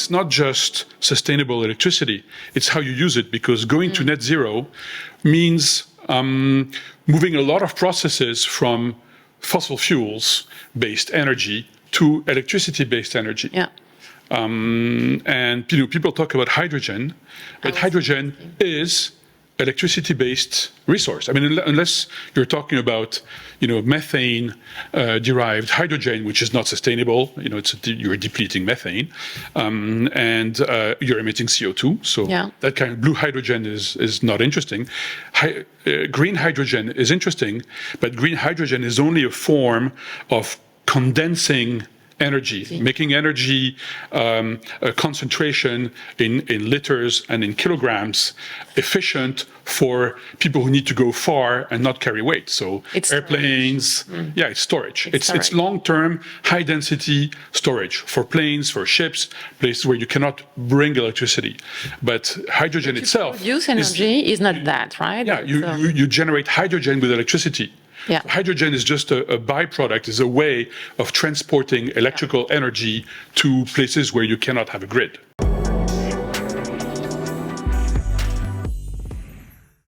it's not just sustainable electricity, it's how you use it, because going to net zero means moving a lot of processes from fossil fuels-based energy to electricity-based energy. Yeah. And people talk about hydrogen, but hydrogen is electricity-based resource. I mean, unless you're talking about, methane derived hydrogen, which is not sustainable. You're depleting methane, and you're emitting CO2. So that kind of blue hydrogen is not interesting. Green hydrogen is interesting, but green hydrogen is only a form of condensing energy, making energy a concentration in liters and in kilograms efficient for people who need to go far and not carry weight. So it's airplanes, it's storage. It's long-term, high-density storage for planes, for ships, places where you cannot bring electricity. But hydrogen itself produce energy is not that, right? Yeah, you generate hydrogen with electricity. Yeah. Hydrogen is just a byproduct, is a way of transporting electrical energy to places where you cannot have a grid.